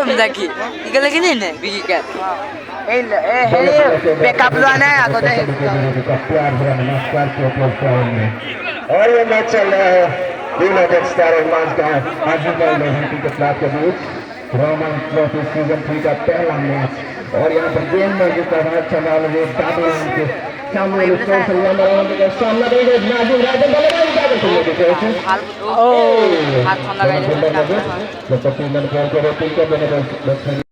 Mzaki, igala gini ne bigikan. Backup लाना है आगे तो और ये मैच चल रहा है यूनाइटेड स्टार और माज़गाओन क्रिकेट क्लब के बीच रोमन ट्रॉफी सीजन 3 का पहला मैच और यहाँ पर गेम में जिसका हाथ चला रहे दादू के सामने सोशल नंबर के सामने नाज़िम राजा बल्लेबाजी हात खन्दा गइले जब तक 3 रन बॉल को रोक कर